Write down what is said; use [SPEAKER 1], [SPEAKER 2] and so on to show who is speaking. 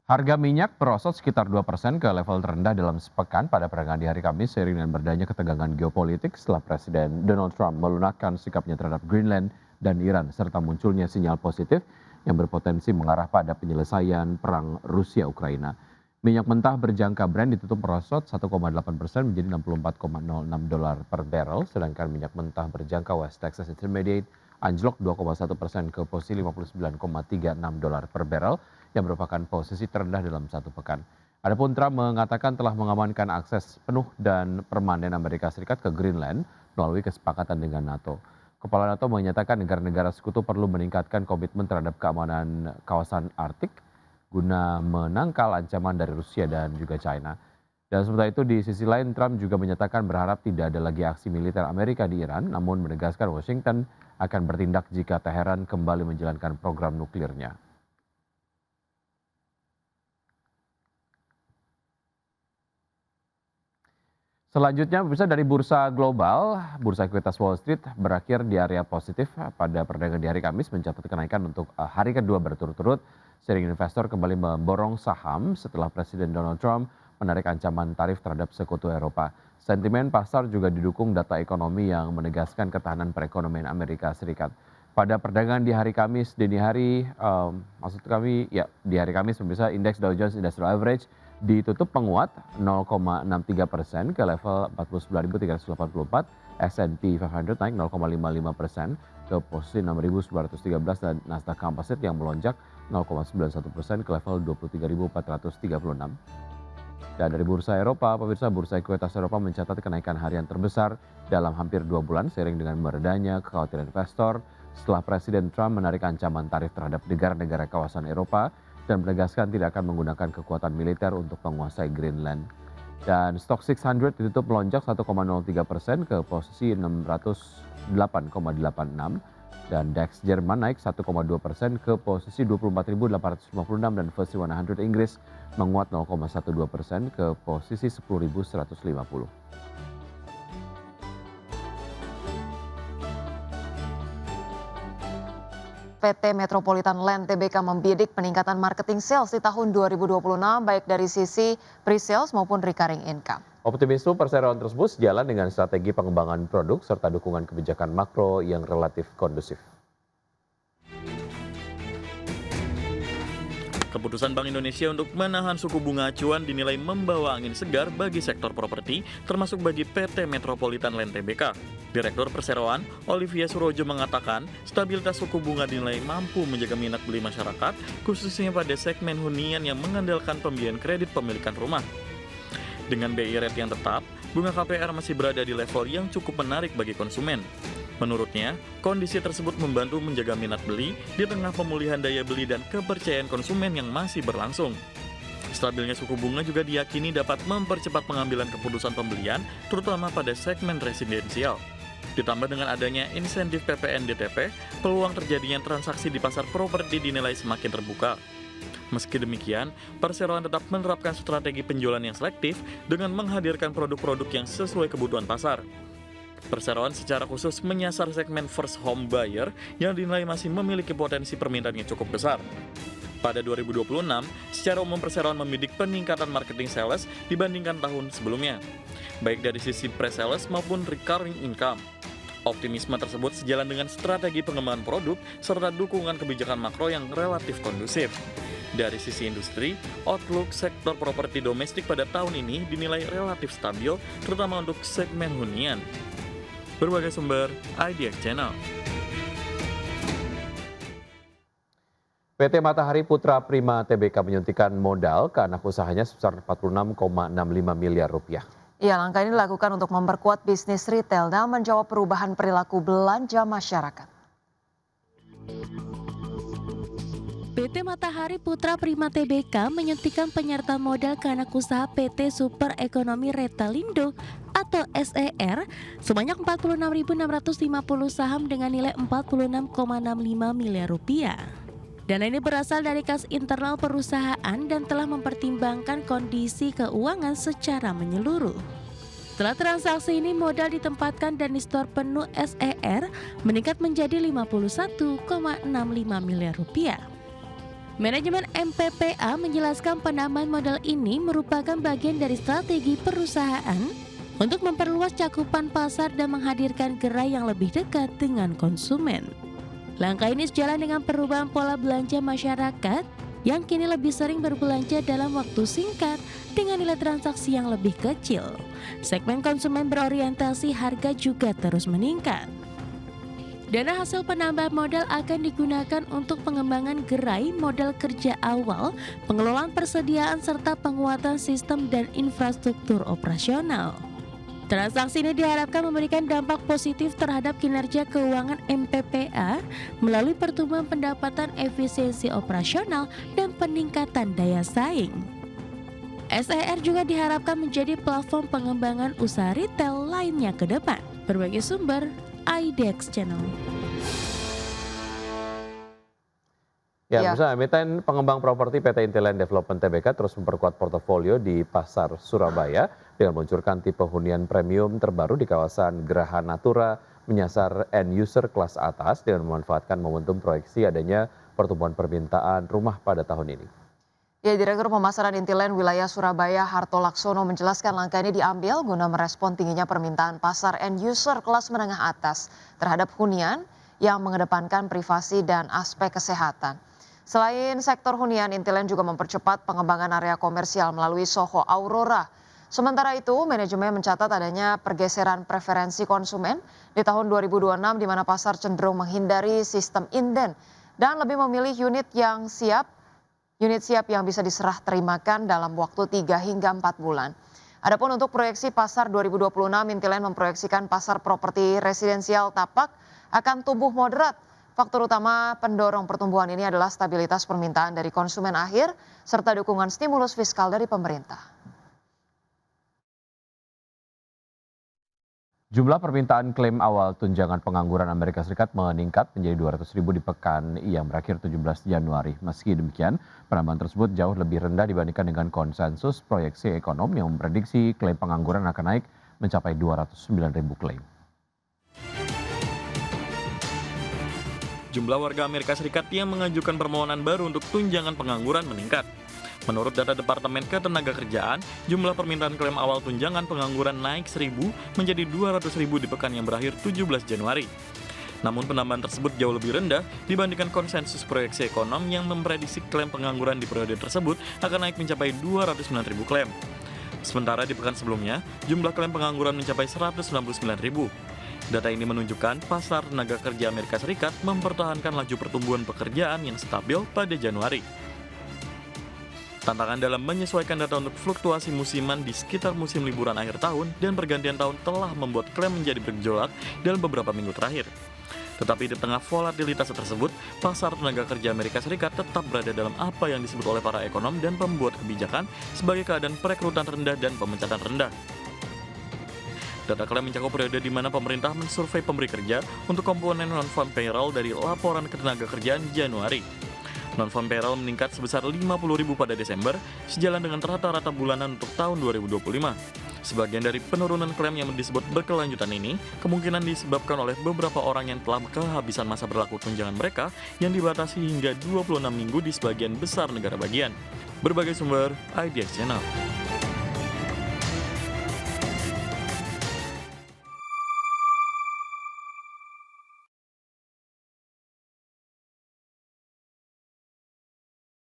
[SPEAKER 1] Harga minyak merosot sekitar 2% ke level terendah dalam sepekan pada perdagangan di hari Kamis seiring dengan berdanya ketegangan geopolitik setelah Presiden Donald Trump melunakkan sikapnya terhadap Greenland dan Iran serta munculnya sinyal positif yang berpotensi mengarah pada penyelesaian perang Rusia-Ukraina. Minyak mentah berjangka Brent ditutup merosot 1,8% menjadi $64,06 per barrel, sedangkan minyak mentah berjangka West Texas Intermediate anjlok 2,1% ke posisi $59,36 per barrel yang merupakan posisi terendah dalam satu pekan. Adapun Trump mengatakan telah mengamankan akses penuh dan permanen Amerika Serikat ke Greenland melalui kesepakatan dengan NATO. Kepala NATO menyatakan negara-negara sekutu perlu meningkatkan komitmen terhadap keamanan kawasan Arktik guna menangkal ancaman dari Rusia dan juga China. Dan sementara itu di sisi lain Trump juga menyatakan berharap tidak ada lagi aksi militer Amerika di Iran, namun menegaskan Washington akan bertindak jika Teheran kembali menjalankan program nuklirnya. Selanjutnya, pemirsa dari bursa global, bursa ekuitas Wall Street berakhir di area positif pada perdagangan di hari Kamis mencatat kenaikan untuk hari kedua berturut-turut seiring investor kembali memborong saham setelah Presiden Donald Trump menarik ancaman tarif terhadap sekutu Eropa. Sentimen pasar juga didukung data ekonomi yang menegaskan ketahanan perekonomian Amerika Serikat. Pada perdagangan di hari Kamis dini hari, di hari Kamis pemirsa indeks Dow Jones Industrial Average ditutup menguat 0,63% ke level 49.384, S&P 500 naik 0,55% ke posisi 6.913 dan Nasdaq Composite yang melonjak 0,91% ke level 23.436. Dan dari bursa Eropa, pemirsa bursa ekuitas Eropa mencatat kenaikan harian terbesar dalam hampir 2 bulan seiring dengan meredanya kekhawatiran investor setelah Presiden Trump menarik ancaman tarif terhadap negara-negara kawasan Eropa dan menegaskan tidak akan menggunakan kekuatan militer untuk menguasai Greenland. Dan Stoxx 600 ditutup melonjak 1,03% ke posisi 608,86 dan DAX Jerman naik 1,2% ke posisi 24.856 dan FTSE 100 Inggris menguat 0,12% ke posisi 10.150.
[SPEAKER 2] PT Metropolitan Land Tbk membidik peningkatan marketing sales di tahun 2026 baik dari sisi pre-sales maupun recurring income.
[SPEAKER 1] Optimisme perseroan tersebut sejalan dengan strategi pengembangan produk serta dukungan kebijakan makro yang relatif kondusif.
[SPEAKER 3] Keputusan Bank Indonesia untuk menahan suku bunga acuan dinilai membawa angin segar bagi sektor properti, termasuk bagi PT Metropolitan Land Tbk. Direktur Perseroan, Olivia Surojo mengatakan, stabilitas suku bunga dinilai mampu menjaga minat beli masyarakat, khususnya pada segmen hunian yang mengandalkan pembiayaan kredit pemilikan rumah. Dengan BI rate yang tetap, bunga KPR masih berada di level yang cukup menarik bagi konsumen. Menurutnya, kondisi tersebut membantu menjaga minat beli di tengah pemulihan daya beli dan kepercayaan konsumen yang masih berlangsung. Stabilnya suku bunga juga diyakini dapat mempercepat pengambilan keputusan pembelian, terutama pada segmen residensial. Ditambah dengan adanya insentif PPN DTP, peluang terjadinya transaksi di pasar properti dinilai semakin terbuka. Meski demikian, perseroan tetap menerapkan strategi penjualan yang selektif dengan menghadirkan produk-produk yang sesuai kebutuhan pasar. Perseroan secara khusus menyasar segmen first home buyer yang dinilai masih memiliki potensi permintaan yang cukup besar. Pada 2026, secara umum perseroan membidik peningkatan marketing sales dibandingkan tahun sebelumnya, baik dari sisi pre-sales maupun recurring income. Optimisme tersebut sejalan dengan strategi pengembangan produk serta dukungan kebijakan makro yang relatif kondusif. Dari sisi industri, outlook sektor properti domestik pada tahun ini dinilai relatif stabil, terutama untuk segmen hunian. Berbagai sumber, IDX Channel.
[SPEAKER 1] PT Matahari Putra Prima Tbk menyuntikkan modal ke anak usahanya sebesar 46,65 miliar rupiah.
[SPEAKER 2] Ya, langkah ini dilakukan untuk memperkuat bisnis retail dan menjawab perubahan perilaku belanja masyarakat.
[SPEAKER 4] PT Matahari Putra Prima Tbk menyuntikkan penyertaan modal ke anak usaha PT Super Ekonomi Retalindo atau SER sebanyak 46.650 saham dengan nilai 46,65 miliar rupiah. Dana ini berasal dari kas internal perusahaan dan telah mempertimbangkan kondisi keuangan secara menyeluruh. Setelah transaksi ini, modal ditempatkan dan store penuh SER meningkat menjadi 51,65 miliar rupiah. Manajemen MPPA menjelaskan penambahan modal ini merupakan bagian dari strategi perusahaan untuk memperluas cakupan pasar dan menghadirkan gerai yang lebih dekat dengan konsumen. Langkah ini sejalan dengan perubahan pola belanja masyarakat yang kini lebih sering berbelanja dalam waktu singkat dengan nilai transaksi yang lebih kecil. Segmen konsumen berorientasi harga juga terus meningkat. Dana hasil penambahan modal akan digunakan untuk pengembangan gerai, modal kerja awal, pengelolaan persediaan, serta penguatan sistem dan infrastruktur operasional. Transaksi ini diharapkan memberikan dampak positif terhadap kinerja keuangan MPPA melalui pertumbuhan pendapatan, efisiensi operasional, dan peningkatan daya saing. SER juga diharapkan menjadi platform pengembangan usaha retail lainnya ke depan. Berbagai sumber, IDX Channel.
[SPEAKER 1] Ya,
[SPEAKER 2] Ya.
[SPEAKER 1] misalnya emiten pengembang properti PT Intiland Development Tbk terus memperkuat portofolio di pasar Surabaya dengan meluncurkan tipe hunian premium terbaru di kawasan Geraha Natura menyasar end user kelas atas dengan memanfaatkan momentum proyeksi adanya pertumbuhan permintaan rumah pada tahun ini.
[SPEAKER 2] Ya, Direktur Pemasaran Intiland Wilayah Surabaya Harto Laksono menjelaskan langkah ini diambil guna merespon tingginya permintaan pasar end user kelas menengah atas terhadap hunian yang mengedepankan privasi dan aspek kesehatan. Selain sektor hunian, Intiland juga mempercepat pengembangan area komersial melalui Soho Aurora. Sementara itu, manajemen mencatat adanya pergeseran preferensi konsumen di tahun 2026 di mana pasar cenderung menghindari sistem inden dan lebih memilih unit siap yang bisa diserah terimakan dalam waktu 3 hingga 4 bulan. Adapun untuk proyeksi pasar 2026, Intiland memproyeksikan pasar properti residensial tapak akan tumbuh moderat. Faktor utama pendorong pertumbuhan ini adalah stabilitas permintaan dari konsumen akhir serta dukungan stimulus fiskal dari pemerintah.
[SPEAKER 1] Jumlah permintaan klaim awal tunjangan pengangguran Amerika Serikat meningkat menjadi 200.000 di pekan yang berakhir 17 Januari. Meski demikian, penambahan tersebut jauh lebih rendah dibandingkan dengan konsensus proyeksi ekonom yang memprediksi klaim pengangguran akan naik mencapai 209.000 klaim.
[SPEAKER 3] Jumlah warga Amerika Serikat yang mengajukan permohonan baru untuk tunjangan pengangguran meningkat. Menurut data Departemen Ketenagakerjaan, jumlah permintaan klaim awal tunjangan pengangguran naik 1.000 menjadi 200.000 di pekan yang berakhir 17 Januari. Namun penambahan tersebut jauh lebih rendah dibandingkan konsensus proyeksi ekonom yang memprediksi klaim pengangguran di periode tersebut akan naik mencapai 209.000 klaim. Sementara di pekan sebelumnya, jumlah klaim pengangguran mencapai 199.000. Data ini menunjukkan pasar tenaga kerja Amerika Serikat mempertahankan laju pertumbuhan pekerjaan yang stabil pada Januari. Tantangan dalam menyesuaikan data untuk fluktuasi musiman di sekitar musim liburan akhir tahun dan pergantian tahun telah membuat klaim menjadi bergejolak dalam beberapa minggu terakhir. Tetapi di tengah volatilitas tersebut, pasar tenaga kerja Amerika Serikat tetap berada dalam apa yang disebut oleh para ekonom dan pembuat kebijakan sebagai keadaan perekrutan rendah dan pemecatan rendah. Data klaim mencakup periode di mana pemerintah mensurvei pemberi kerja untuk komponen non-farm payroll dari laporan ketenagakerjaan Januari. Non-farm payroll meningkat sebesar 50.000 pada Desember, sejalan dengan rata-rata bulanan untuk tahun 2025. Sebagian dari penurunan klaim yang disebut berkelanjutan ini kemungkinan disebabkan oleh beberapa orang yang telah kehabisan masa berlaku tunjangan mereka yang dibatasi hingga 26 minggu di sebagian besar negara bagian. Berbagai sumber, IDX Channel.